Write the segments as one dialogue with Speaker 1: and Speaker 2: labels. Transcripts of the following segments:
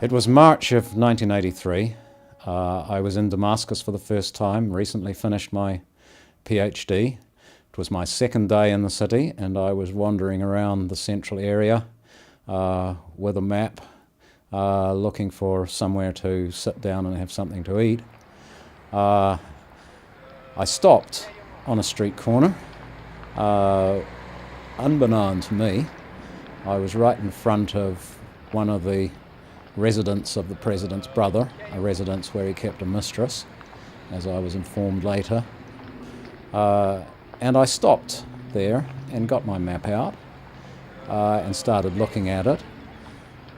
Speaker 1: It was March of 1983. I was in Damascus for the first time, recently finished my PhD. It was my second day in the city, and I was wandering around the central area with a map, looking for somewhere to sit down and have something to eat. I stopped on a street corner. Unbeknown to me, I was right in front of one of the residence of the president's brother, a residence where he kept a mistress, as I was informed later. And I stopped there and got my map out and started looking at it.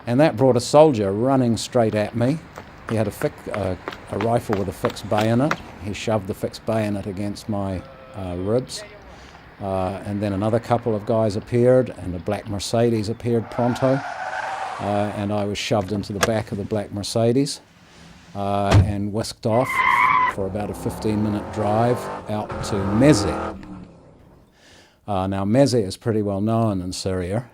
Speaker 1: And that brought a soldier running straight at me. He had a rifle with a fixed bayonet. He shoved the fixed bayonet against my ribs. And then another couple of guys appeared, and a black Mercedes appeared pronto. And I was shoved into the back of the black Mercedes and whisked off for about a 15-minute drive out to Meze. Now Meze is pretty well known in Syria,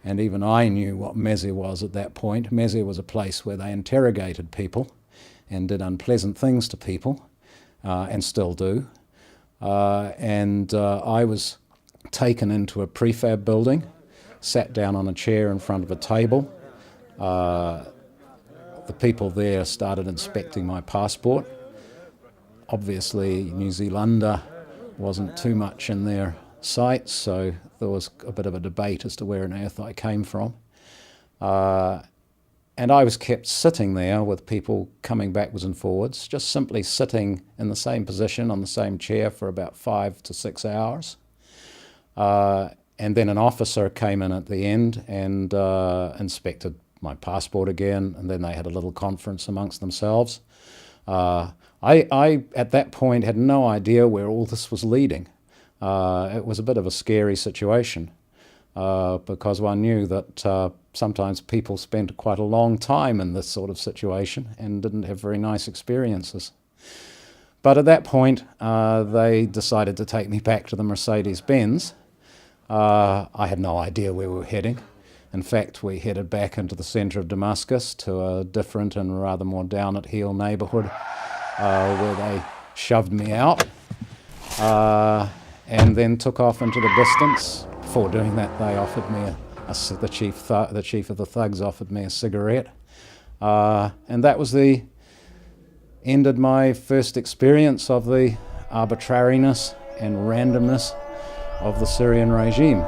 Speaker 1: and even I knew what Meze was at that point. Meze was a place where they interrogated people and did unpleasant things to people, and still do. I was taken into a prefab building, sat down on a chair in front of a table. The people there started inspecting my passport. Obviously, New Zealander wasn't too much in their sights, so there was a bit of a debate as to where on earth I came from. And I was kept sitting there with people coming backwards and forwards, just simply sitting in the same position on the same chair for about 5 to 6 hours. And then an officer came in at the end and inspected my passport again, and then they had a little conference amongst themselves. I at that point, had no idea where all this was leading. It was a bit of a scary situation because one knew that sometimes people spent quite a long time in this sort of situation and didn't have very nice experiences. But at that point, they decided to take me back to the Mercedes-Benz. I had no idea where we were heading. In fact, we headed back into the centre of Damascus to a different and rather more down-at-heel neighbourhood where they shoved me out and then took off into the distance. Before doing that, they offered me the chief of the thugs offered me a cigarette, and that was ended my first experience of the arbitrariness and randomness of the Syrian regime.